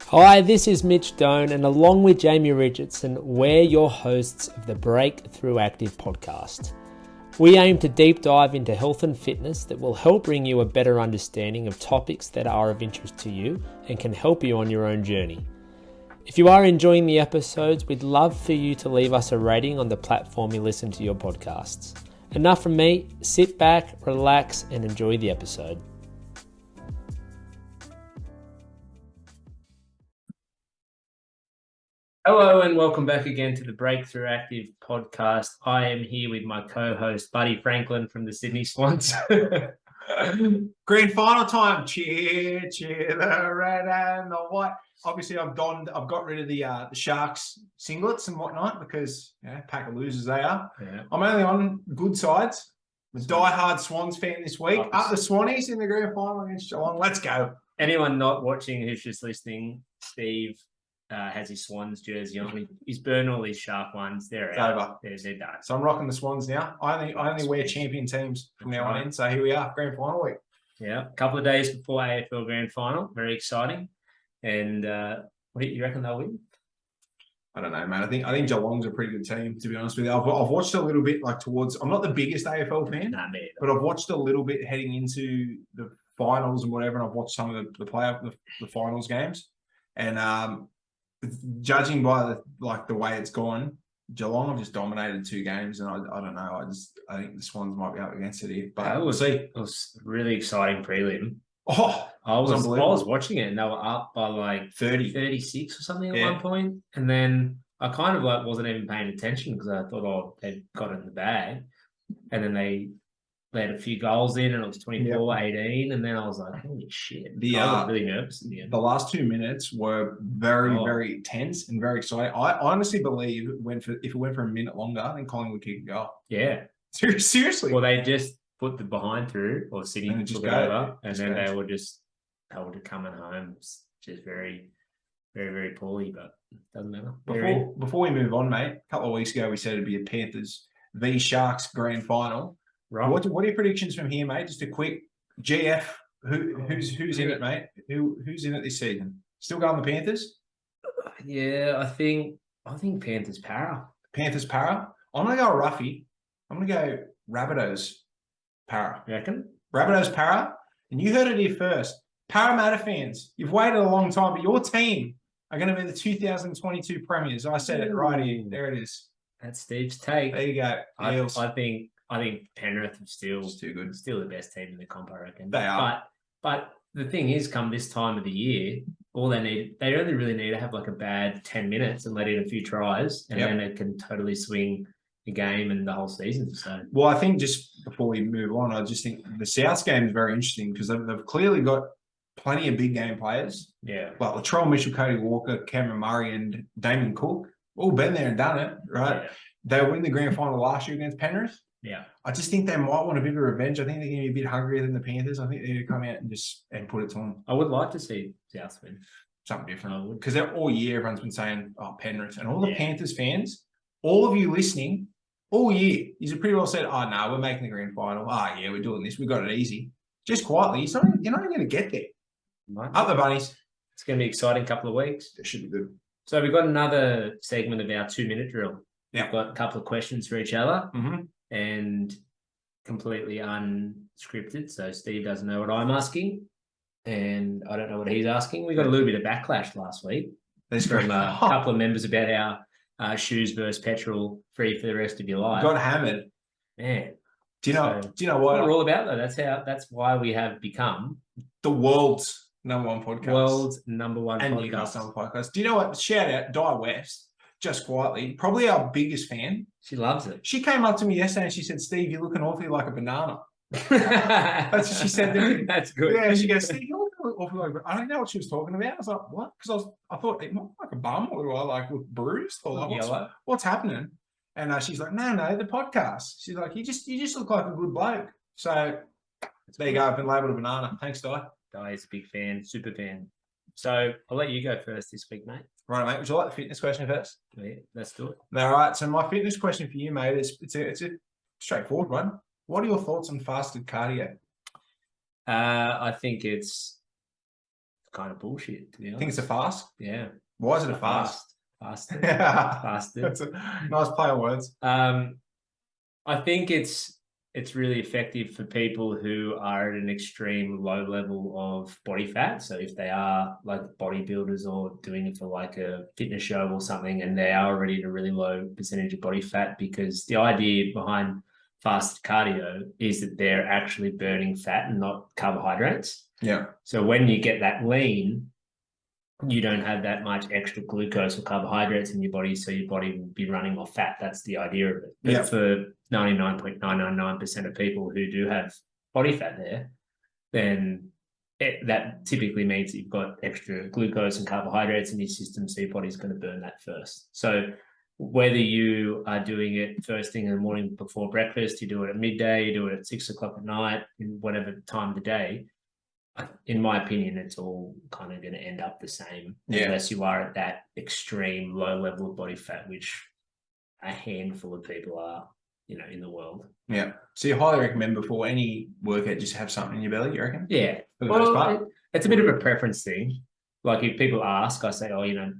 Hi, this is Mitch Doan, and along with Jamie Richardson, we're your hosts of the Break-Thru Active podcast. We aim to deep dive into health and fitness that will help bring you a better understanding of topics that are of interest to you and can help you on your own journey. If you are enjoying the episodes, we'd love for you to leave us a rating on the platform you listen to your podcasts. Enough from me, sit back, relax, and enjoy the episode. Hello and welcome back again to the Break-Thru Active podcast. I am here with my co-host, Buddy Franklin from the Sydney Swans. Grand final time. Cheer, cheer, the red and the white. Obviously, I've got rid of the Sharks singlets and whatnot because pack of losers they are. Yeah. I'm only on good sides. I'm a die-hard Swans fan this week. Up the Swannies in the grand final against Geelong. Let's go. Anyone not watching who's just listening, Steve has his Swans jersey on. He's burned all his Shark ones. They're out. They're done. So I'm rocking the Swans now. I only wear champion teams from now on in. So here we are, grand final week. Yeah, a couple of days before AFL grand final. Very exciting. And what do you reckon they'll win? I don't know, man. I think Geelong's a pretty good team, to be honest with you. I've watched a little bit towards. I'm not the biggest AFL fan, but I've watched a little bit heading into the finals and whatever. And I've watched some of the playoff, the finals games, and judging by the way it's gone, Geelong have just dominated 2 games, and I don't know. I think the Swans might be up against it here, but we'll see. It was a really exciting prelim. Oh, I was watching it, and they were up by 36 or something at one point, and then I kind of wasn't even paying attention because I thought they'd got it in the bag, and then they had a few goals in, and it was 24-18, and then I was like, holy shit. I was really nervous in the end. The last 2 minutes were very tense and very exciting. I honestly believe if it went for a minute longer, then Collingwood would kick a goal. Yeah. Seriously. Well, they just put the behind through, or City took it over, and then they were just told to come home just very, very, very poorly, but it doesn't matter. Before we move on, mate, a couple of weeks ago we said it'd be a Panthers v Sharks grand final. Right. What are your predictions from here, mate? Just a quick GF. Who's in it, mate? Who's in it this season? Still going the Panthers? Yeah, I think Panthers para. Panthers para. I'm gonna go Ruffy. I'm gonna go Rabbitohs para. You reckon? Rabbitohs para. And you heard it here first. Parramatta fans, you've waited a long time, but your team are going to be the 2022 premiers. I said it right here. There it is. That's Steve's take. There you go. I think Penrith is still too good. Still the best team in the comp, I reckon. They are. But the thing is, come this time of the year, they only really need to have a bad 10 minutes and let in a few tries, and then it can totally swing the game and the whole season. So, well, I think just before we move on, I just think the Souths game is very interesting because they've clearly got plenty of big game players. Yeah. Like Latrell Mitchell, Cody Walker, Cameron Murray, and Damien Cook. All been there and done it, right? Yeah. They won the grand final last year against Penrith. Yeah. I just think they might want a bit of revenge. I think they're going to be a bit hungrier than the Panthers. I think they're going to come out and put it to them. I would like to see South win. Something different. Because all year everyone's been saying, Penrith. And all the Panthers fans, all of you listening, all year, you've pretty well said, no, we're making the grand final. Yeah, we're doing this. We got it easy. Just quietly. You're not even going to get there. Right. Up the bunnies. It's going to be an exciting couple of weeks. It should be good. So we've got another segment of our 2-minute drill. Yeah. We've got a couple of questions for each other mm-hmm. and completely unscripted. So Steve doesn't know what I'm asking and I don't know what he's asking. We got a little bit of backlash last week from a couple of members about our shoes versus petrol free for the rest of your life. Got hammered. Man. Do you know what we're all about though? That's why we have become the world's number one podcast. World's number one and podcast. podcast. Do you know what? Shout out Di West, just quietly, probably our biggest fan. She loves it. She came up to me yesterday and she said, Steve, you're looking awfully like a banana. That's what she said to me. That's good. Yeah, she goes, Steve, you're looking awfully like I don't know what she was talking about. I was like, what? Because I thought it might be like a bum, or do I look bruised? Or what's happening? And she's like, no, the podcast. She's like, you just look like a good bloke. So there you go. I've been labelled a banana. Thanks, Di. Di is a big fan, super fan. So I'll let you go first this week, mate. Right, mate. Would you like the fitness question first? Yeah, let's do it. All right. So my fitness question for you, mate, it's a straightforward one. What are your thoughts on fasted cardio? I think it's kind of bullshit, to be honest. I think it's a fast. Yeah. Why is it a fast? Fasted. Fasted. That's a nice play on words. I think it's really effective for people who are at an extreme low level of body fat. So if they are like bodybuilders or doing it for like a fitness show or something, and they are already at a really low percentage of body fat, because the idea behind fasted cardio is that they're actually burning fat and not carbohydrates. Yeah. So when you get that lean, you don't have that much extra glucose or carbohydrates in your body, so your body will be running off fat. That's the idea of it. But for 99.999% of people who do have body fat there, then that typically means that you've got extra glucose and carbohydrates in your system, so your body's going to burn that first. So whether you are doing it first thing in the morning before breakfast, you do it at midday, you do it at 6 o'clock at night, in whatever time of the day, in my opinion, it's all kind of going to end up the same, unless you are at that extreme low level of body fat, which a handful of people are, in the world. Yeah. So you highly recommend before any workout just have something in your belly, you reckon? Yeah. For the most part? It's a bit of a preference thing. Like if people ask, I say,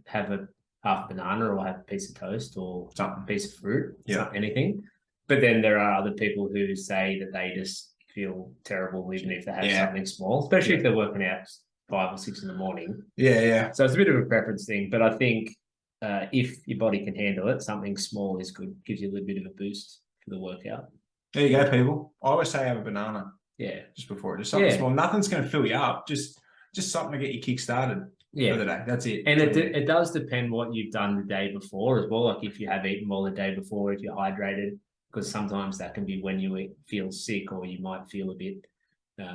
have a half banana or have a piece of toast or something, piece of fruit, anything. But then there are other people who say that they just feel terrible even if they have something small, especially if they're working out 5 or 6 in the morning. Yeah. So it's a bit of a preference thing, but I think if your body can handle it, something small is good, gives you a little bit of a boost for the workout. There you go, people. I always say have a banana. Yeah. Just before it. Just something small. Nothing's going to fill you up. Just something to get you kick started for the day. That's it. And it does depend what you've done the day before as well. Like if you have eaten well the day before, if you're hydrated, because sometimes that can be when you feel sick, or you might feel a bit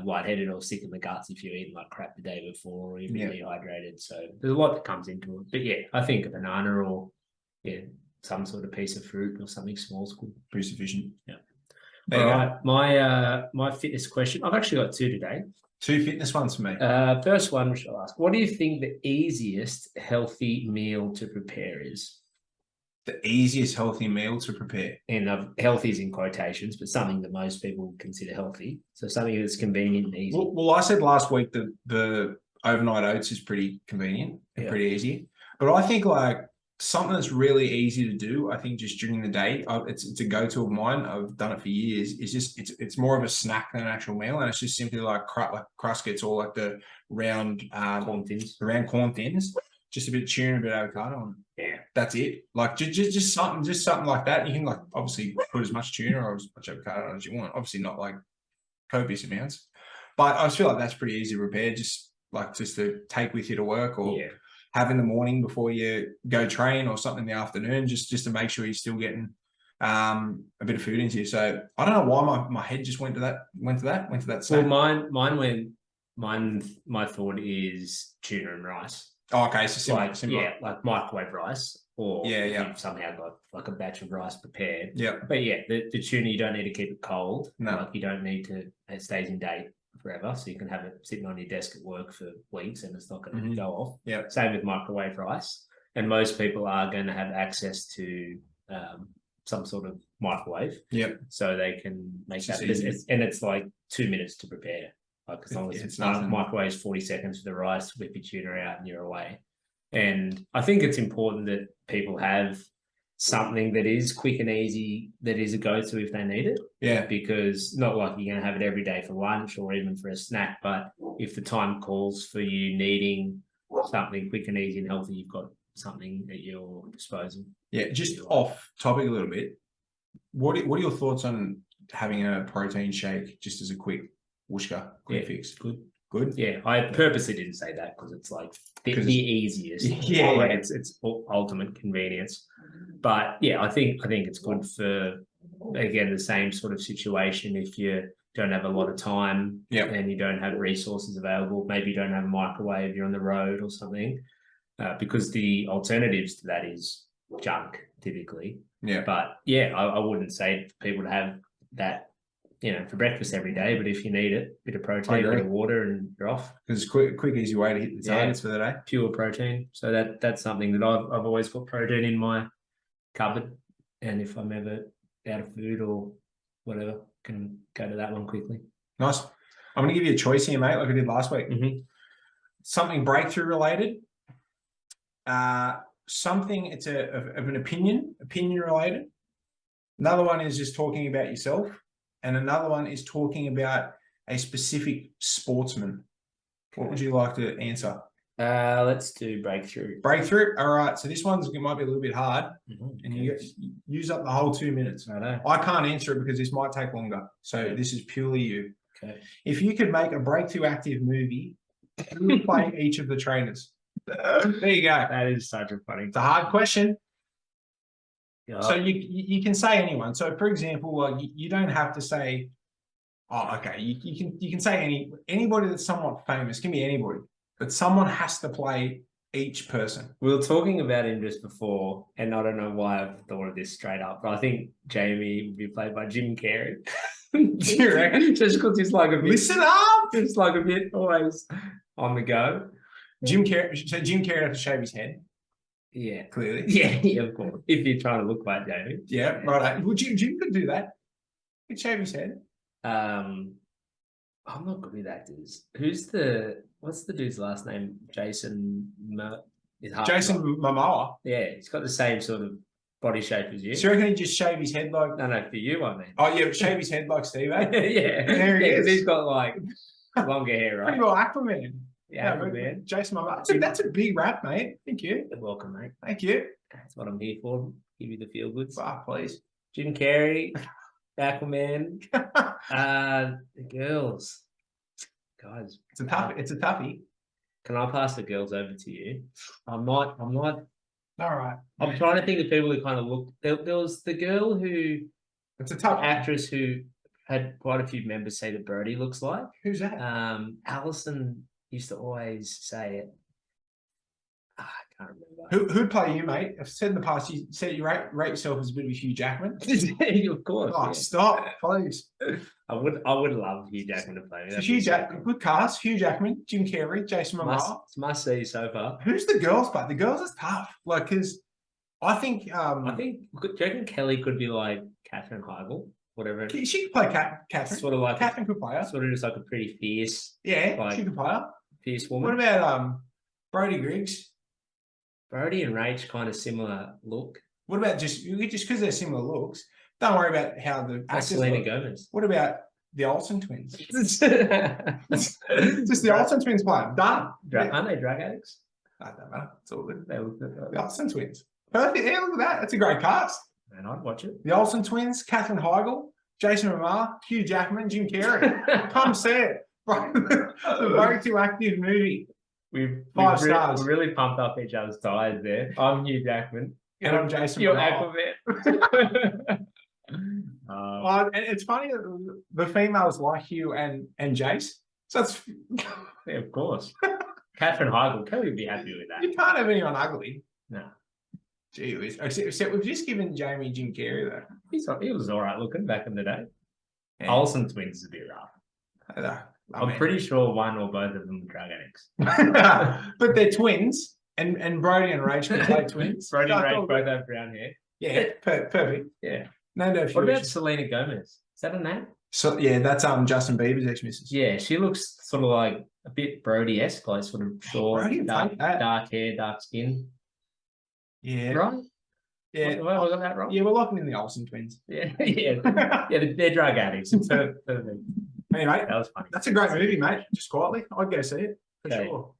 lightheaded or sick in the guts if you're eating like crap the day before, or you've been dehydrated. So there's a lot that comes into it. But I think a banana or some sort of piece of fruit or something small is good. Pretty sufficient. Yeah. All right. My fitness question. I've actually got 2 today. 2 fitness ones for me. First one, which I'll ask: what do you think the easiest healthy meal to prepare is? The easiest healthy meal to prepare. And healthy is in quotations, but something that most people consider healthy. So something that's convenient and easy. Well, I said last week that the overnight oats is pretty convenient and pretty easy. But I think like something that's really easy to do, I think just during the day, it's a go-to of mine. I've done it for years. It's more of a snack than an actual meal, and it's just simply like crust gets all like the round corn thins. Just a bit of tuna, a bit of avocado on it. Yeah, that's it. Like just something like that. You can like obviously put as much tuna or as much avocado as you want. Obviously not like copious amounts, but I just feel like that's pretty easy to prepare. Just to take with you to work, or have in the morning before you go train, or something in the afternoon, just to make sure you're still getting a bit of food into you. So I don't know why my head just went to that. Well, my thought is tuna and rice. Oh, okay, so similar. Yeah, like microwave rice, or you've somehow got like a batch of rice prepared. Yeah. But the tuna, you don't need to keep it cold. No. Like you don't need to, it stays in date forever. So you can have it sitting on your desk at work for weeks and it's not going to go off. Yeah. Same with microwave rice. And most people are going to have access to some sort of microwave. Yeah. So they can make that. And it's like 2 minutes to prepare. Like as long as it's microwaves 40 seconds for the rice, whip your tuna out and you're away. And I think it's important that people have something that is quick and easy, that is a go-to if they need it. Yeah. Because not like you're going to have it every day for lunch or even for a snack, but if the time calls for you needing something quick and easy and healthy, you've got something at your disposal. Yeah, just off topic a little bit. What are your thoughts on having a protein shake just as a quick whooshka, quick fix? Good. Yeah, I purposely didn't say that because it's like the easiest. Yeah, it's ultimate convenience. But I think it's good for, again, the same sort of situation. If you don't have a lot of time and you don't have resources available, maybe you don't have a microwave, you're on the road or something, because the alternatives to that is junk typically. Yeah. But I wouldn't say for people to have that, for breakfast every day, but if you need it, a bit of protein, a bit of water, and you're off. Because it's quick, easy way to hit the targets for the day. Pure protein. So that's something that I've always got protein in my cupboard, and if I'm ever out of food or whatever, can go to that one quickly. Nice. I'm going to give you a choice here, mate, like I did last week. Mm-hmm. something breakthrough related. Something it's of an opinion related. Another one is just talking about yourself, and another one is talking about a specific sportsman. What would you like to answer? Let's do breakthrough. Breakthrough. All right. So this might be a little bit hard, and you use up the whole 2 minutes. I know. I can't answer it because this might take longer. So this is purely you. Okay. If you could make a Break-Thru Active movie, who would play each of the trainers? There you go. That is such a funny. It's a hard question. Yeah. So you can say anyone. So for example, you don't have to say, oh, okay. You can say anybody that's somewhat famous. It can be anybody, but someone has to play each person. We were talking about him just before, and I don't know why I've thought of this straight up, but I think Jamie would be played by Jim Carrey. Do you reckon? Just because he's like a bit, listen up. It's like a bit always on the go. Jim Carrey has to shave his head. Yeah, clearly. Yeah, of course. If you're trying to look like Jamie. Yeah, right. Well, Jim could do that. He'd shave his head. I'm not good with actors. What's the dude's last name? Jason Momoa. Yeah, he's got the same sort of body shape as you. So you reckon he'd just shave his head like... No, for you, I mean. Oh, yeah, shave his head like Steve, eh? Yeah. There he is. He's got like longer hair, right? Pretty well Aquaman. Yeah, Aquaman. Jason Momoa. That's a big rap, mate. Thank you. You're welcome, mate. Thank you. That's what I'm here for. Give you the feel goods. Oh, please. Jim Carrey, Aquaman. The girls. Guys. It's a toughie. Can I pass the girls over to you? I'm not. All right. I'm trying to think of people who kind of look. There was the girl who. It's a tough actress who had quite a few members say that Birdie looks like. Who's that? Alison used to always say it. I can't remember. Who'd play you, mate? I've said in the past, you said you rate yourself as a bit of a Hugh Jackman. Of course. Oh, yeah. Stop, please. I would love Hugh Jackman to play me. So Hugh Jackman, good cast. Hugh Jackman, Jim Carrey, Jason Momoa. It's must see so far. Who's the girls? But the girls is tough. Like, because I think. Do you reckon Kelly could be like Katherine Heigl? Whatever. She could play Catherine. Sort of like Catherine could play her. Sort of just like a pretty fierce. Yeah, like, she could play her. Fierce woman. What about Brody Griggs? Brody and Rach kind of similar look. What about just because they're similar looks? Don't worry about how the actors Selena look. Gomez. What about the Olsen twins? Just the Olsen twins play. Done. Aren't they drug addicts? I don't know. It's all good. They look good. The Olsen twins. Perfect. Yeah, look at that. That's a great cast. And I'd watch it. The Olsen twins, Katherine Heigl, Jason Momoa, Hugh Jackman, Jim Carrey. Come see it. The Break-Thru Active movie. We've 5 stars. We really pumped up each other's tires there. I'm Hugh Jackman. And I'm Jason You're Momoa. Aquaman. And it's funny that the females like Hugh and Jace. So that's yeah, of course. Katherine Heigl. Kelly would be happy with that. You can't have anyone ugly. No. Gee whiz. Except we've just given Jamie Jim Carrey though. He was all right looking back in the day. Yeah. Olsen twins is a bit rough. I'm pretty sure one or both of them are drug addicts. But they're twins, and Brody and Rach can play twins. Brody and Rach both have brown hair. Yeah, perfect. Yeah. No. What about Selena Gomez? Is that her name? So yeah, that's Justin Bieber's ex-missus. Yeah, she looks sort of like a bit Brody-esque, like sort of short, dark hair, dark skin. Yeah. Right? Yeah. Was that right? Yeah, we're locking in the Olsen twins. Yeah. They're drug addicts. It's perfect. Anyway, that was funny. That's a great movie, mate. Just quietly, I'd go see it for sure.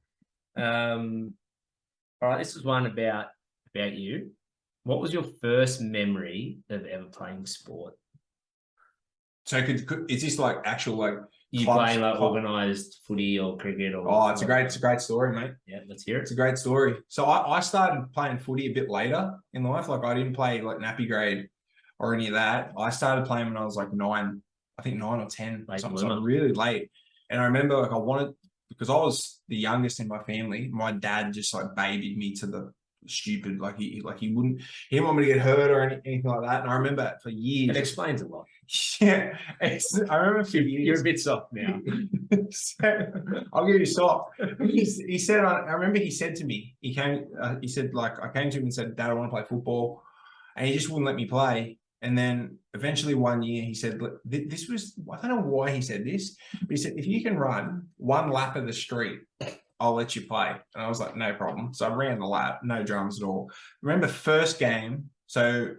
All right, this is one about you. What was your first memory of ever playing sport? So is this like actual like you playing like organised footy or cricket or? Oh, it's a great story, mate. Yeah, let's hear it. It's a great story. So I started playing footy a bit later in life. Like I didn't play like nappy grade or any of that. I started playing when I was like 9. I think 9 or 10, something really late. And I remember like I wanted, because I was the youngest in my family, my dad just like babied me to the stupid, he didn't want me to get hurt or anything like that. And I remember for years. It explains a lot. Yeah. I remember for years. You're a bit soft now. I'll give you soft. He said, I remember he said to me, he said like, I came to him and said, Dad, I want to play football. And he just wouldn't let me play. And then eventually one year he said, I don't know why he said this, but he said, if you can run one lap of the street, I'll let you play. And I was like, no problem. So I ran the lap, no dramas at all. Remember first game. So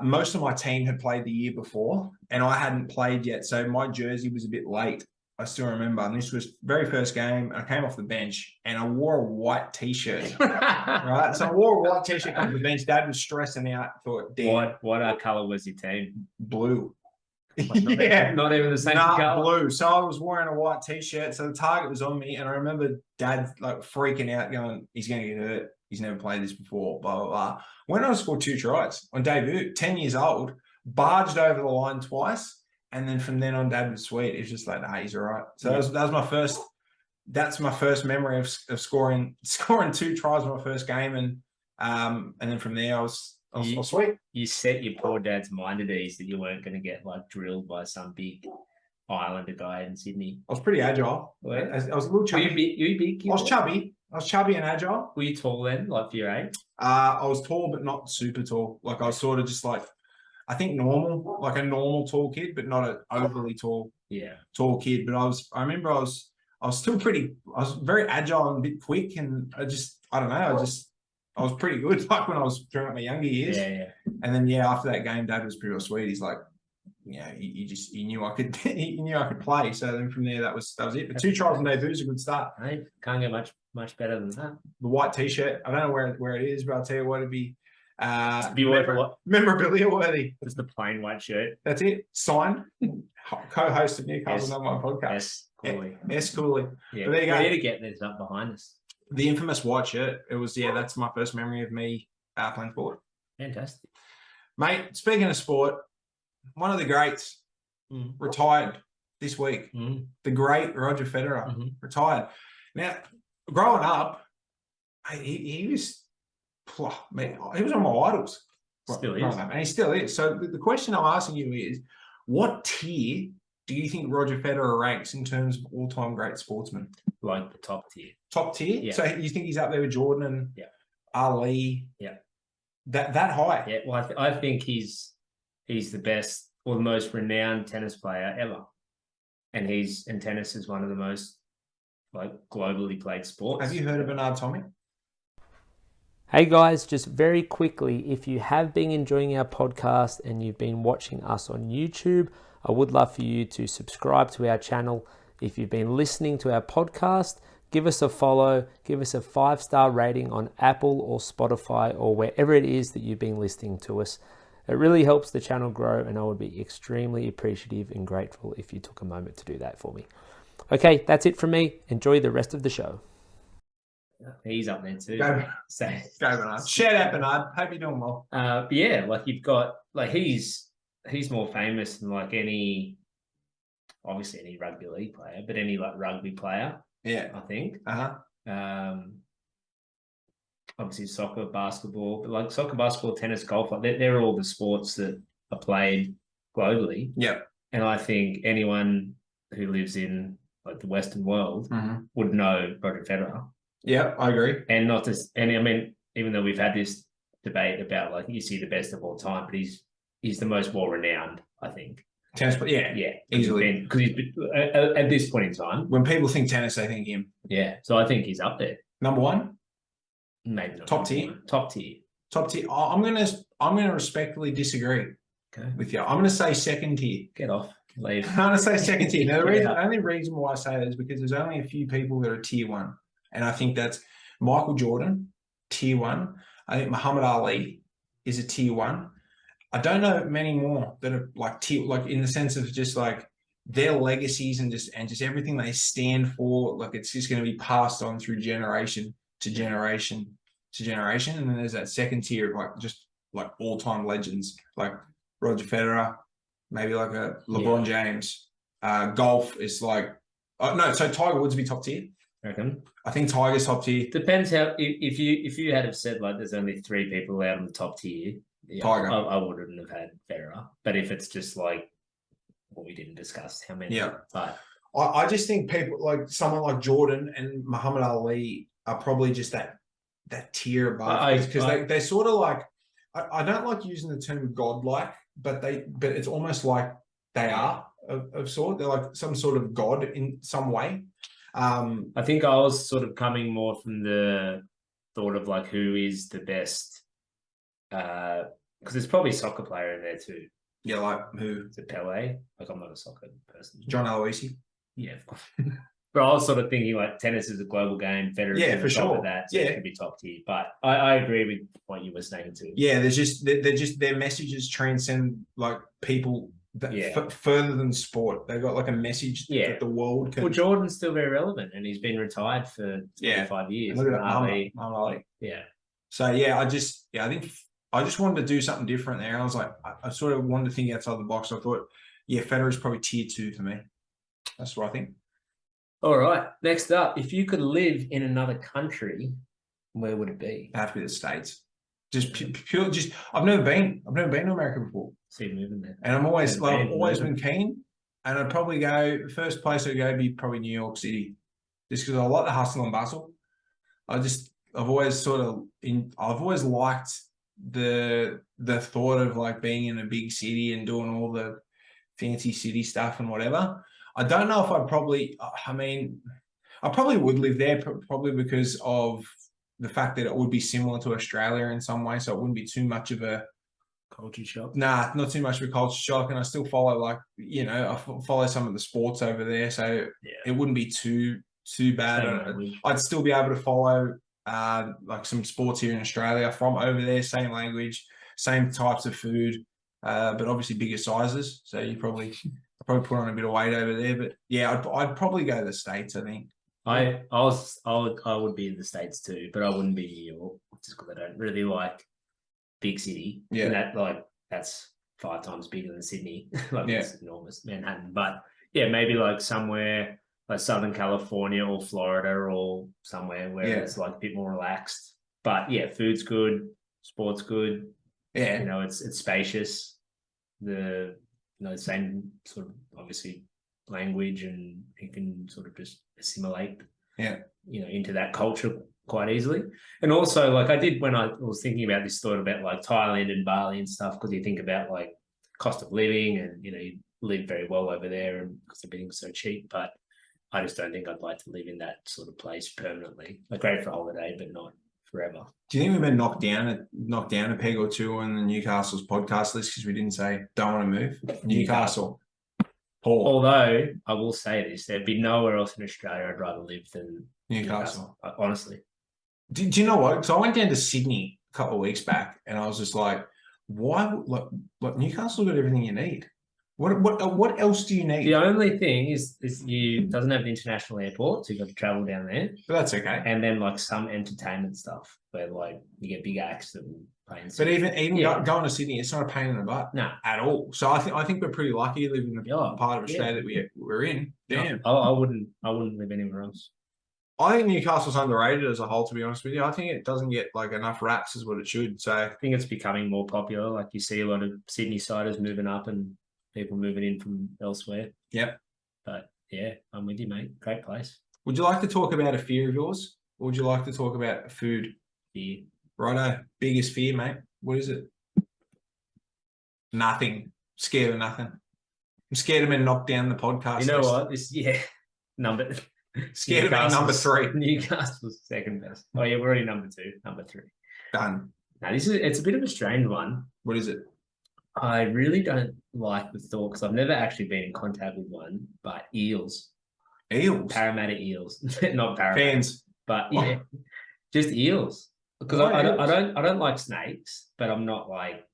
most of my team had played the year before and I hadn't played yet. So my jersey was a bit late. I still remember. And this was very first game. I came off the bench and I wore a white t-shirt. Right. So I wore a white t-shirt off the bench. Dad was stressing out. Thought, what color was your team? Blue. Not even the same color. Blue. So I was wearing a white t-shirt. So the target was on me. And I remember Dad like freaking out, going, he's going to get hurt. He's never played this before, blah, blah, blah. Went on to score 2 tries on debut, 10 years old, barged over the line twice. And then from then on, Dad was sweet. It's just like, he's all right. So that was my first, that's my first memory of scoring 2 tries in my first game. And then from there, I was sweet. You set your poor dad's mind at ease that you weren't going to get like drilled by some big Islander guy in Sydney. I was pretty agile. I was a little chubby. Were you big? I was chubby. I was chubby and agile. Were you tall then, like for your age? I was tall, but not super tall. Like I was sort of just like, I think normal, like a normal tall kid, but not an overly tall kid. But I remember I was still I was very agile and a bit quick. And I don't know, I was pretty good, like when I was during my younger years. Yeah. And then, after that game, Dad was pretty sweet. He's like, he knew I could, he knew I could play. So then from there, that was it. But 2 tries on debut is a good start. Hey, can't get much better than that. The white t-shirt, I don't know where it is, but I'll tell you what, it'd be memorabilia worthy. Just the plain white shirt. That's it. Signed. Co-host of Newcastle on my podcast. S. Cooley. Yeah, but there you go. We need to get this up behind us. The infamous white shirt. It was, that's my first memory of me playing sport. Fantastic. Mate, speaking of sport, one of the greats retired this week. The great Roger Federer retired. Now, growing up, he was one of my idols. Still is. And he still is. So the question I'm asking you is, what tier do you think Roger Federer ranks in terms of all-time great sportsmen? Like the top tier. Top tier? Yeah. So you think he's up there with Jordan and Ali? Yeah. That high? Yeah. Well, I think he's the best or the most renowned tennis player ever. And tennis is one of the most like globally played sports. Have you heard of Bernard Tomic? Hey guys, just very quickly, if you have been enjoying our podcast and you've been watching us on YouTube, I would love for you to subscribe to our channel. If you've been listening to our podcast, give us a follow, give us a 5-star rating on Apple or Spotify or wherever it is that you've been listening to us. It really helps the channel grow and I would be extremely appreciative and grateful if you took a moment to do that for me. Okay, that's it from me. Enjoy the rest of the show. He's up there too. Go Bernard. Shout out Bernard. Hope you're doing well. Like you've got like he's more famous than like any rugby league player, but any like rugby player. Yeah, I think. Obviously soccer, basketball, but like soccer, basketball, tennis, golf, like they're all the sports that are played globally. Yep. And I think anyone who lives in like the Western world would know Roger Federer. Yeah, I agree. And even though we've had this debate about like, is he the best of all time, but he's the most well-renowned, I think. Tennis, easily. Because he's at this point in time. When people think tennis, they think him. Yeah, so I think he's up there. Number one? Maybe not. Top tier? Top tier. Top tier. Oh, I'm gonna respectfully disagree with you. I'm gonna say second tier. Get off. Leave. I'm gonna say second tier. Now, the only reason why I say that is because there's only a few people that are tier 1. And I think that's Michael Jordan, tier 1. I think Muhammad Ali is a tier 1. I don't know many more that are like tier, like in the sense of just like their legacies and just everything they stand for. Like it's just going to be passed on through generation to generation to generation. And then there's that second tier of like just like all-time legends, like Roger Federer, maybe like a LeBron James. Golf is like, so Tiger Woods would be top tier. Reckon? I think Tiger's top tier. Depends how. If you had have said like there's only 3 people allowed in the top tier, Tiger, I wouldn't have had Federer. But if it's just like what we didn't discuss, how many? Yeah, but I just think people like someone like Jordan and Muhammad Ali are probably just that tier above because they're sort of like I don't like using the term godlike, but it's almost like they are of sort. They're like some sort of god in some way. I think I was sort of coming more from the thought of like who is the best, because there's probably a soccer player in there too. Yeah, like who? Is it Pele? Like I'm not a soccer person. John Aloisi. Yeah, of course. But I was sort of thinking like tennis is a global game. Federer for sure. Of that, so it could be top tier. But I agree with what you were saying too. Yeah, their messages transcend like people further than sport. They've got like a message that the world can. Well, Jordan's still very relevant, and he's been retired for 25 years. Look at that, yeah. So I think I just wanted to do something different there. I was like, I sort of wanted to think outside the box. I thought, Federer's probably tier 2 for me. That's what I think. All right. Next up, if you could live in another country, where would it be? It'd have to be the States. Just pure. Just I've never been to America before. See you moving there, and I'm always been keen. And I'd probably go. The first place I'd go would be probably New York City, just because I like the hustle and bustle. I've always liked the thought of like being in a big city and doing all the fancy city stuff and whatever. I don't know if I probably would live there probably because of the fact that it would be similar to Australia in some way. So it wouldn't be too much of a culture shock. Nah, not too much of a culture shock. And I still follow I follow some of the sports over there. So it wouldn't be too bad. I'd still be able to follow like some sports here in Australia from over there, same language, same types of food, but obviously bigger sizes. So you probably put on a bit of weight over there. But I'd probably go to the States, I think. I would be in the States too, but I wouldn't be New York just because I don't really like big city. Yeah. And that's 5 times bigger than Sydney. It's enormous, Manhattan. But maybe like somewhere like Southern California or Florida or somewhere where it's like a bit more relaxed. But food's good, sport's good. Yeah. It's spacious. The same sort of obviously language, and you can sort of just assimilate into that culture quite easily. And also like I did when I was thinking about this thought about like Thailand and Bali and stuff, because you think about like cost of living and you live very well over there and because everything's so cheap. But I just don't think I'd like to live in that sort of place permanently. Like great for a holiday, but not forever. Do you think we've been knocked down a peg or two on the Newcastle's podcast list because we didn't say don't want to move? Newcastle. Poor. Although I will say this, there'd be nowhere else in Australia I'd rather live than Newcastle. Honestly. Do you know what? So I went down to Sydney a couple of weeks back, and I was just like, why? Like Newcastle's got everything you need. What else do you need? The only thing is you doesn't have an international airport, so you've got to travel down there. But that's okay. And then like some entertainment stuff where like you get big acts that will play. But even going to Sydney, it's not a pain in the butt. No. At all. So I think we're pretty lucky living in the part of Australia that we're in. Damn. No, I wouldn't live anywhere else. I think Newcastle's underrated as a whole, to be honest with you. I think it doesn't get like enough raps as what it should. So I think it's becoming more popular. Like you see a lot of Sydney siders moving up and people moving in from elsewhere. Yep. But I'm with you, mate. Great place. Would you like to talk about a fear of yours? Or would you like to talk about food? Fear. Righto. Biggest fear, mate. What is it? Nothing. Scared of nothing. I'm scared of being knocked down the podcast. You know what? Number scared of being number 3. Newcastle's second best. Oh yeah, we're already number 2. Number 3. Done. Now it's a bit of a strange one. What is it? I really don't like the thought because I've never actually been in contact with one, but eels. Eels? Parramatta eels. Not parramatta. Fans. But just eels. Because I don't like snakes, but I'm not like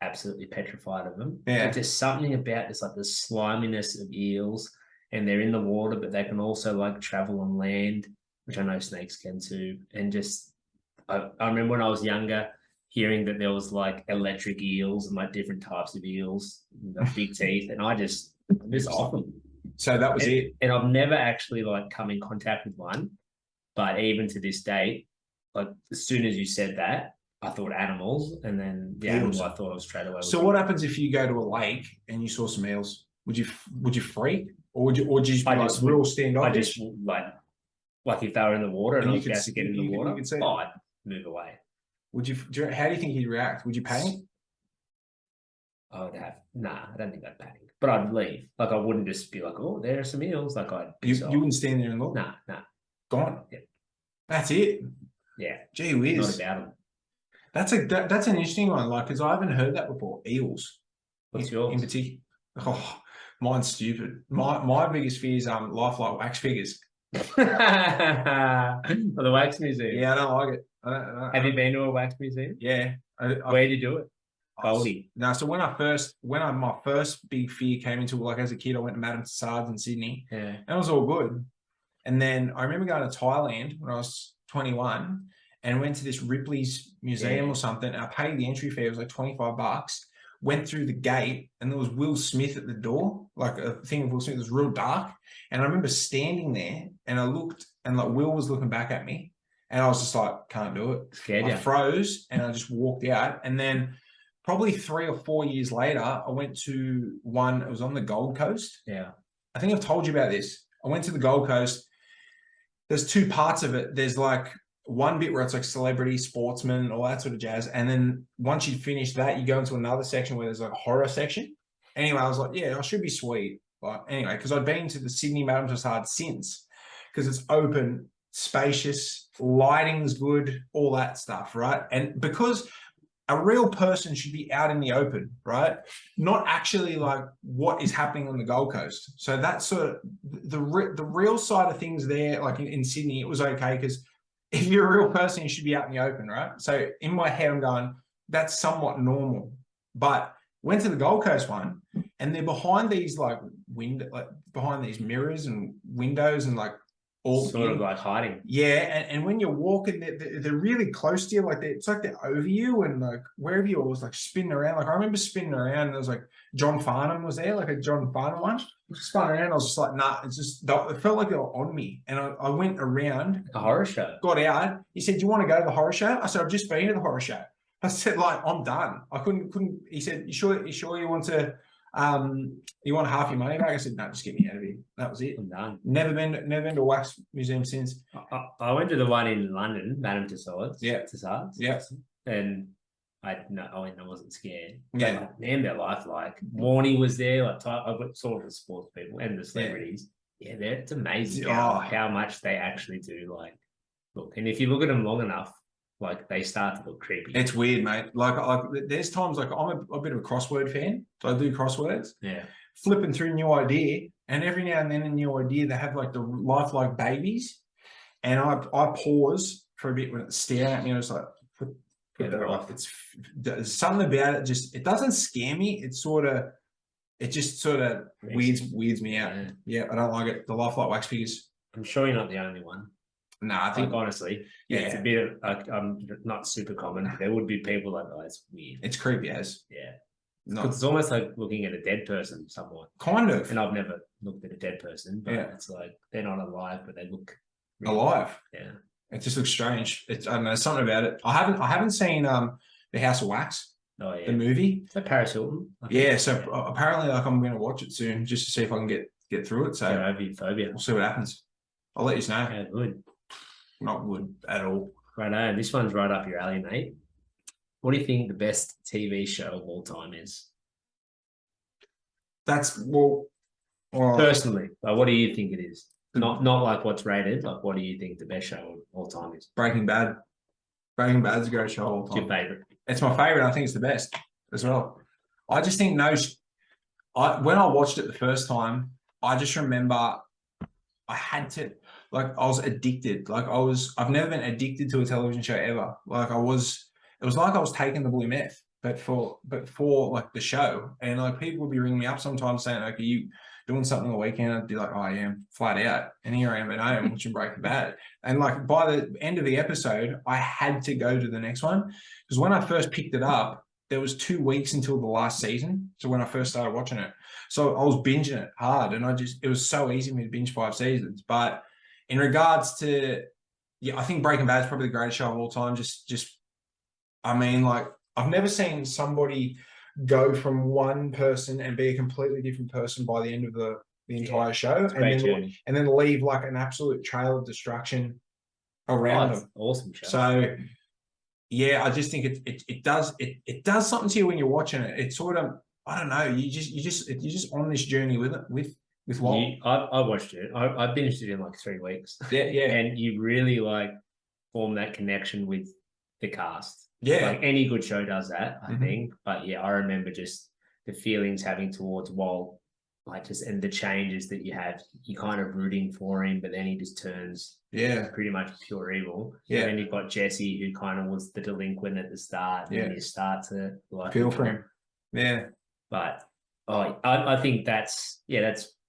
absolutely petrified of them. Yeah. But there's something about this, like the sliminess of eels, and they're in the water, but they can also like travel on land, which I know snakes can too. And just, I remember when I was younger, hearing that there was like electric eels and like different types of eels, with big teeth, and I just off them. So that was it. And I've never actually like come in contact with one, but even to this date, like as soon as you said that, I thought animals, and then the animal I thought of straight away. So what happens if you go to a lake and you saw some eels? Would you freak, or would you just be like real standoffish? I just like if they were in the water and I was about to get in the water, I'd move away. Would you? How do you think he'd react? Would you panic? I would have I don't think I'd panic, but I'd leave. Like I wouldn't just be like, oh, there are some eels. Like you wouldn't stand there and look. Nah. Gone. Yeah. That's it. Yeah. Gee whiz. Not about them. That's an interesting one. Like, because I haven't heard that before. Eels. What's yours? In particular? Oh, mine's stupid. My biggest fear is lifelike wax figures. The wax museum. Yeah, I don't like it. Have you been to a wax museum? Yeah. Where did you do it? Goldie. No, so when my first big fear came into, like, as a kid, I went to Madame Tussauds in Sydney. Yeah. And it was all good. And then I remember going to Thailand when I was 21 and went to this Ripley's museum or something. And I paid the entry fee. It was like $25. Went through the gate and there was Will Smith at the door, like a thing of Will Smith. It was real dark. And I remember standing there and I looked and like Will was looking back at me. And I was just like, can't do it. Scared I froze and I just walked out. And then probably 3 or 4 years later, I went to one, it was on the Gold Coast. Yeah. I think I've told you about this. I went to the Gold Coast. There's two parts of it. There's like one bit where it's like celebrity, sportsmen, all that sort of jazz. And then once you finish that, you go into another section where there's like a horror section. Anyway, I was like, yeah, I should be sweet. But anyway, because I'd been to the Sydney Madame Tussauds since, because it's open, spacious, lighting's good, all that stuff, right? And because a real person should be out in the open, right? Not actually like what is happening on the Gold Coast. So that's sort of the real side of things there. Like in Sydney, it was okay because if you're a real person, you should be out in the open, right? So in my head, I'm going, that's somewhat normal. But went to the Gold Coast one, and they're behind these like behind these mirrors and windows and like all sort of like hiding. Yeah, and when you're walking, they're really close to you. Like it's like they're over you, and like wherever you was like spinning around. Like I remember spinning around, and there was like John Farnham was there, like a John Farnham one. Spun around, I was just like, nah. It's just it felt like they were on me, and I went around. A horror show. Got out. He said, "Do you want to go to the horror show?" I said, "I've just been to the horror show." I said, "Like I'm done. I couldn't." He said, "You sure you want to?" You want half your money back? I said, no, just get me out of here. That was it. I'm done. Never been to a wax museum since. I went to the one in London, Madame Tussauds. Yeah. Tussauds. Yeah. And I wasn't scared. Yeah. But, man, their life, like Warney was there, like I saw the sports people and the celebrities. Yeah, it's amazing how much they actually do like look. And if you look at them long enough, like they start to look creepy. It's weird, mate. Like there's times like I'm a bit of a crossword fan, so I do crosswords. Yeah. Flipping through New Idea, and every now and then in New Idea they have like the lifelike babies, and I pause for a bit when it's staring at me. And it's like, put that off. There's something about it. Just it doesn't scare me. It just sort of weirds me out. Yeah, I don't like it. The lifelike wax figures. I'm sure you're not the only one. No, I think honestly, it's a bit of not super common. There would be people like, oh, it's weird. It's creepy as. Yeah. It's almost like looking at a dead person somewhat. Kind of. And I've never looked at a dead person, but it's like they're not alive, but they look really alive. Yeah. It just looks strange. I don't know, something about it. I haven't seen The House of Wax. Oh yeah. The movie. Is that Paris Hilton? Yeah, so apparently like I'm gonna watch it soon just to see if I can get through it. So phobia. We'll see what happens. I'll let you know. Yeah, good. Not good at all. Right, this one's right up your alley, mate. What do you think the best TV show of all time is? That's personally, like, what do you think it is? Not like what's rated. Like, what do you think the best show of all time is? Breaking Bad. Breaking Bad's a great show of all time. It's your favorite? It's my favorite. I think it's the best as well. I just think when I watched it the first time, I just remember I had to. Like I was addicted. Like I've never been addicted to a television show ever. Like it was like I was taking the blue meth, but for like the show. And like people would be ringing me up sometimes saying, like, are you doing something on the weekend? I'd be like, oh, I am, flat out. And here I am at home watching Breaking Bad. And like by the end of the episode, I had to go to the next one. Because when I first picked it up, there was 2 weeks until the last season. So when I first started watching it. So I was binging it hard. And it was so easy for me to binge 5 seasons. But in regards to, I think Breaking Bad is probably the greatest show of all time. I mean, like, I've never seen somebody go from one person and be a completely different person by the end of the entire show, and then leave like an absolute trail of destruction around them. Awesome show. So, yeah, I just think it does something to you when you're watching it. It sort of I don't know. You're just on this journey with it with Walt. I watched it. I binged it in like 3 weeks. Yeah, yeah. And you really like form that connection with the cast. Yeah. Like any good show does that, I think. But yeah, I remember just the feelings having towards Walt, like just and the changes that you have. You're kind of rooting for him, but then he just turns pretty much pure evil. Yeah. And then you've got Jesse, who kind of was the delinquent at the start, and then you start to like feel for him. Yeah. But I think that's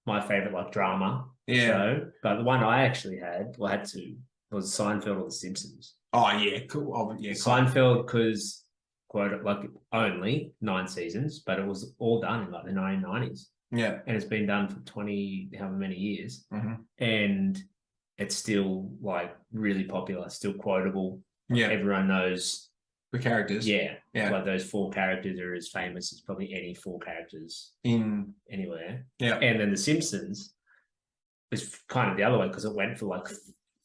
my favorite like drama show. But the one I actually had was Seinfeld or The Simpsons. Oh yeah, cool. Oh, yeah, Seinfeld because quote like only 9 seasons, but it was all done in like the 1990s. Yeah, and it's been done for 20 however many years, and it's still like really popular, still quotable. Yeah, everyone knows the characters. Yeah, like those 4 characters are as famous as probably any 4 characters in anywhere. Yeah, and then The Simpsons is kind of the other way because it went for like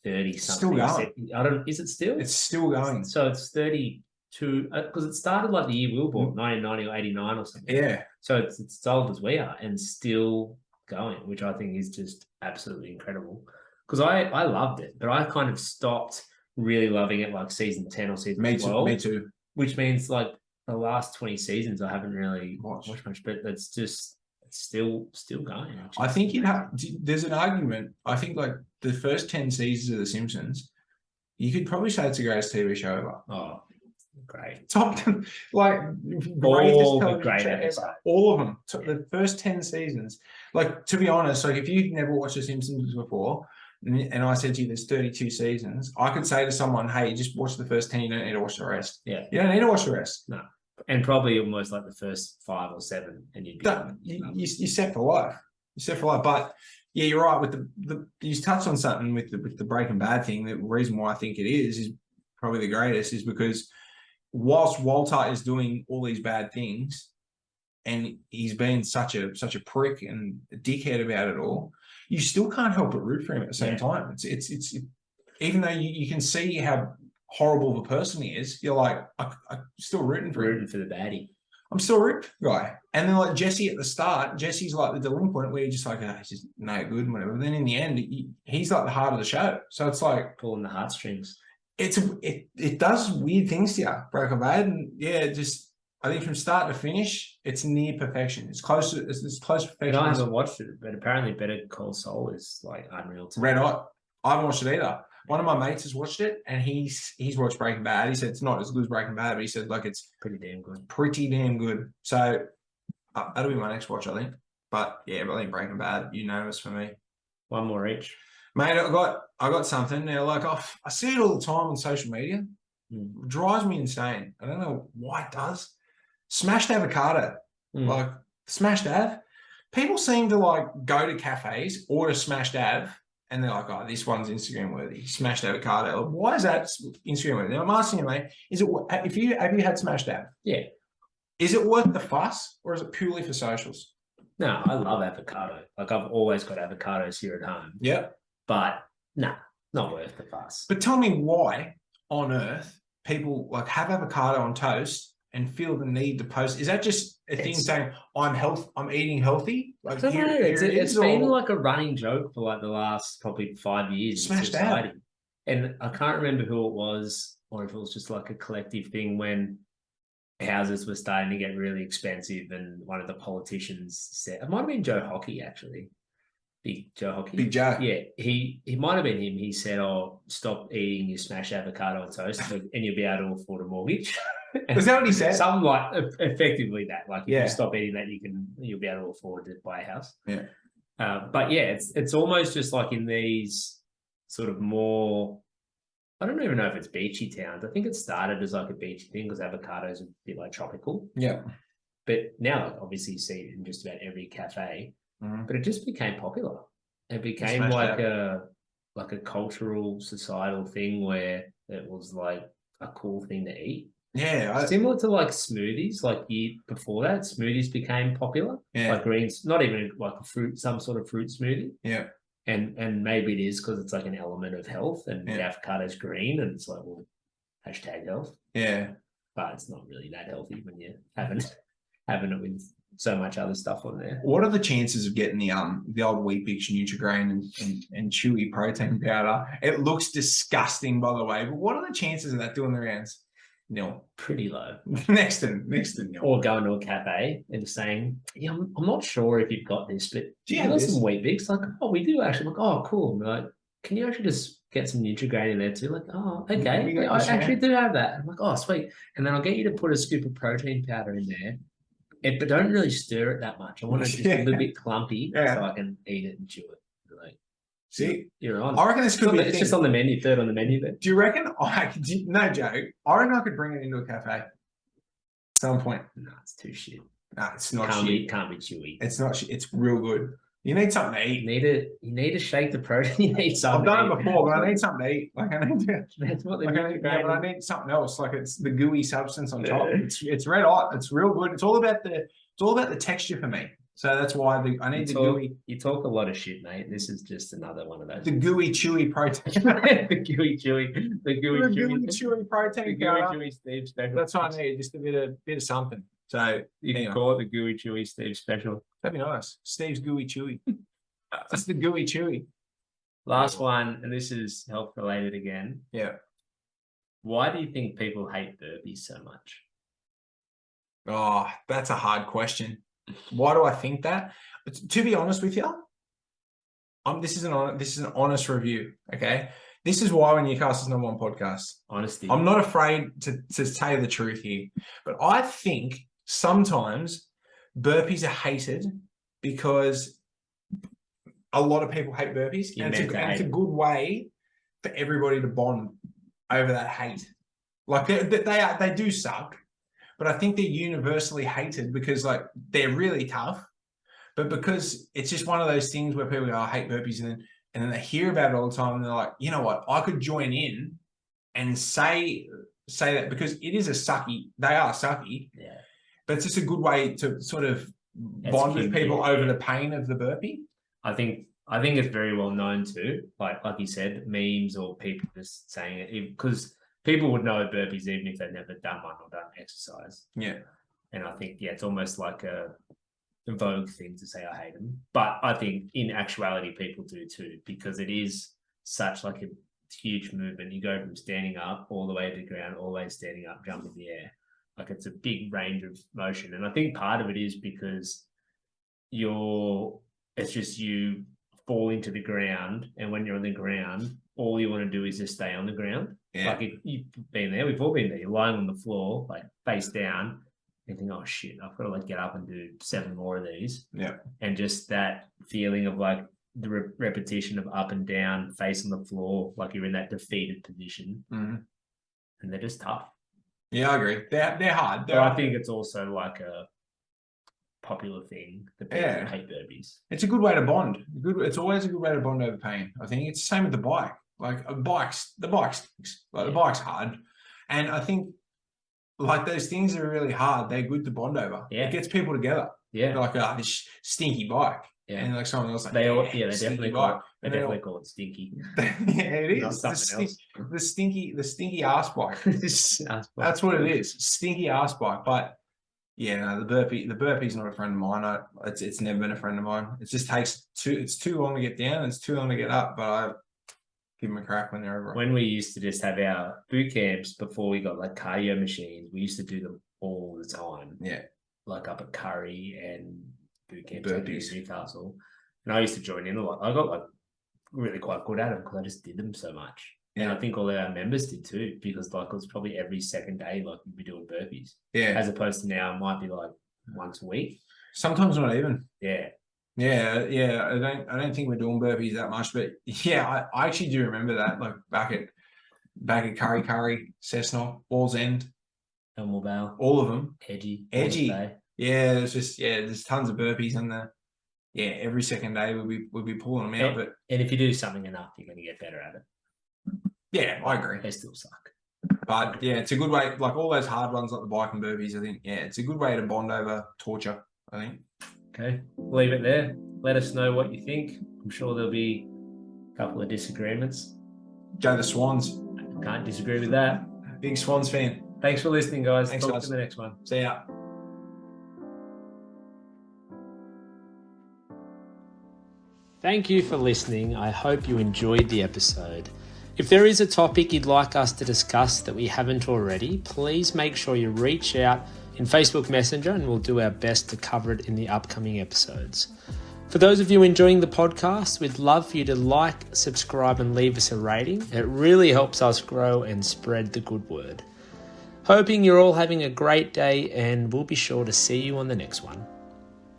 30 something. Still going. Is it still? It's still going. So it's 32 because it started like the year we were born, 1990 or 89 or something. Yeah. So it's as old as we are and still going, which I think is just absolutely incredible. Because I loved it, but I kind of stopped really loving it like season 10 or season 12. Me too. Which means like the last 20 seasons I haven't really watched much, but it's still going. I think there's an argument. I think like the first 10 seasons of The Simpsons, you could probably say it's the greatest TV show ever. Oh, great. Top like all the great episodes. All of them. The first 10 seasons. Like, to be honest, like if you've never watched The Simpsons before, and I said to you there's 32 seasons, I could say to someone, hey, just watch the first 10, you don't need to watch the rest. Yeah. You don't need to watch the rest. No. And probably almost like the first 5 or 7, and you'd be you're set for life. You're set for life. But yeah, you're right. With you touched on something with the Breaking Bad thing. The reason why I think it is probably the greatest is because whilst Walter is doing all these bad things, and he's been such a prick and a dickhead about it all, you still can't help but root for him at the same time. It's even though you can see how horrible of a person he is, you're like, I'm still rooting for the baddie. I'm still rooting for the guy. And then like Jesse at the start, Jesse's like the delinquent where you're just like, he's just no good and whatever. But then in the end, he's like the heart of the show. So it's like pulling the heartstrings. It does weird things to you, Breaking Bad. And yeah, I think from start to finish, it's near perfection. It's close to perfection. I haven't watched it, but apparently Better Call Saul is like unreal to Red Hot. I haven't watched it either. One of my mates has watched it, and he's watched Breaking Bad. He said it's not as good as Breaking Bad, but he said like it's pretty damn good. Pretty damn good. So that'll be my next watch, I think. But yeah, I think Breaking Bad, unanimous for me. One more each, mate. I got something now. Like I see it all the time on social media. It drives me insane. I don't know why it does. Smashed avocado, like smashed av. People seem to like go to cafes, order smashed av. And they're like, oh, this one's Instagram worthy. Smashed avocado. Why is that Instagram worthy? Now I'm asking you, mate, have you had smashed av? Yeah. Is it worth the fuss or is it purely for socials? No, I love avocado. Like I've always got avocados here at home. Yeah. But nah, not worth the fuss. But tell me why on earth people like have avocado on toast and feel the need to post. Is that just a thing saying I'm eating healthy? Like I don't know. It's been like a running joke for like the last probably 5 years. Smashed out. And I can't remember who it was, or if it was just like a collective thing when houses were starting to get really expensive, and one of the politicians said, it might have been Joe Hockey actually. Big Joe Hockey. Big Joe. Yeah, he might have been him. He said, "Oh, stop eating your smashed avocado on toast, and you'll be able to afford a mortgage." Is that what he said? Something like effectively that. Like if you stop eating that, you'll be able to afford to buy a house. Yeah. But yeah, it's almost just like in these sort of more. I don't even know if it's beachy towns. I think it started as like a beachy thing because avocados are a bit like tropical. Yeah. But now, like, obviously, you see it in just about every cafe. But it just became popular. It became like a cultural, societal thing where it was like a cool thing to eat. Yeah. Similar to like smoothies, like before that, smoothies became popular. Yeah. Like greens, not even like some sort of fruit smoothie. Yeah. And maybe it is because it's like an element of health and the avocado's green and it's like, well, #health. Yeah. But it's not really that healthy when you're having it with so much other stuff on there. What are the chances of getting the old Weet-Bix Nutri-Grain and Chewy protein powder? It looks disgusting, by the way, but what are the chances of that doing the rounds? Nil. Pretty low. next to nil. Or going to a cafe and saying, yeah, I'm not sure if you've got this, but do you have have some Weet-Bix? Like, oh, we do actually. I'm like, oh, cool. I'm like, can you actually just get some Nutri-Grain in there too? Like, oh, okay. Yeah, I actually do have that. I'm like, oh, sweet. And then I'll get you to put a scoop of protein powder in there. But don't really stir it that much. I want it just a little bit clumpy so I can eat it and chew it. Like, see, you're on. I reckon this could be. It's just on the menu, third on the menu there. Do you reckon no joke? I reckon I could bring it into a cafe at some point. No, it's too shit. No, it's not can't shit. Can't be chewy. It's not shit. It's real good. You need something to eat. You need to shake the protein. You need something. I've done it before, but I need something to eat. Like I need to. That's what but I need something else. Like it's the gooey substance on top. It's red hot. It's real good. It's all about the texture for me. So that's why I need the gooey. You talk a lot of shit, mate. This is just another one of those. The gooey chewy protein. the gooey chewy protein. The gooey chewy Steve special. That's what I need. Just a bit of something. So you can call it the gooey chewy Steve special. That'd be nice. Steve's gooey chewy. That's the gooey chewy. Last one, and this is health related again. Yeah. Why do you think people hate burpees so much? Oh, that's a hard question. Why do I think that? To be honest with you, this is an honest review. Okay. This is why we're Newcastle's #1 podcast. Honesty. I'm not afraid to say the truth here, but I think sometimes burpees are hated because a lot of people hate burpees, and it's a good way for everybody to bond over that hate. Like they do suck, but I think they're universally hated because like they're really tough. But because it's just one of those things where people go, I hate burpees, and then they hear about it all the time, and they're like, you know what, I could join in and say that because it is they are sucky. Yeah. But it's just a good way to sort of bond with people over the pain of the burpee. I think it's very well known too. Like you said, memes or people just saying it because people would know burpees even if they've never done one or done exercise. Yeah. And I think, it's almost like a vogue thing to say I hate them. But I think in actuality, people do too, because it is such like a huge movement. You go from standing up all the way to the ground, always standing up, jump in the air. Like it's a big range of motion. And I think part of it is because it's just you fall into the ground, and when you're on the ground, all you want to do is just stay on the ground. Yeah. Like you've been there, we've all been there. You're lying on the floor, like face down, and think, oh shit, I've got to like get up and do 7 more of these. Yeah. And just that feeling of like the repetition of up and down, face on the floor, like you're in that defeated position. Mm-hmm. And they're just tough. Yeah, I agree. They're hard. But I think it's also like a popular thing that people hate burpees. It's a good way to bond. It's always a good way to bond over pain. I think it's the same with the bike. Like the bike stinks. Like the bike's hard. And I think like those things that are really hard, they're good to bond over. Yeah. It gets people together. Yeah. They're like, this stinky bike. Yeah. And like someone else like, they definitely call it stinky. Yeah, it is. The stinky ass bike. That's what it is. Stinky ass bike. But yeah, no, the burpee's not a friend of mine. It's never been a friend of mine. It just takes it's too long to get down, and it's too long to get up, but I give them a crack when they're over. When we used to just have our boot camps before we got like cardio machines, we used to do them all the time. Yeah. Like up at Curry and boot camps in Newcastle. And I used to join in a lot. I got like really quite good at them because I just did them so much. Yeah. And I think all our members did too, because like it was probably every second day like we'd be doing burpees. Yeah. As opposed to now it might be like once a week. Sometimes not even. Yeah. Yeah. I don't think we're doing burpees that much, but yeah, I actually do remember that. Like back at Curry, Cessnock, Walls End. Elmore Vale. All of them. Edgy. Yeah, there's tons of burpees in there. Yeah, every second day we'll be pulling them out. And if you do something enough, you're going to get better at it. Yeah, I agree. They still suck. But yeah, it's a good way, like all those hard ones like the bike and burpees, I think, it's a good way to bond over torture, I think. Okay, we'll leave it there. Let us know what you think. I'm sure there'll be a couple of disagreements. Go the Swans. Can't disagree with that. Big Swans fan. Thanks for listening, guys. Thanks, Talk guys. to the next one. See ya. Thank you for listening. I hope you enjoyed the episode. If there is a topic you'd like us to discuss that we haven't already, please make sure you reach out in Facebook Messenger and we'll do our best to cover it in the upcoming episodes. For those of you enjoying the podcast, we'd love for you to like, subscribe and leave us a rating. It really helps us grow and spread the good word. Hoping you're all having a great day, and we'll be sure to see you on the next one.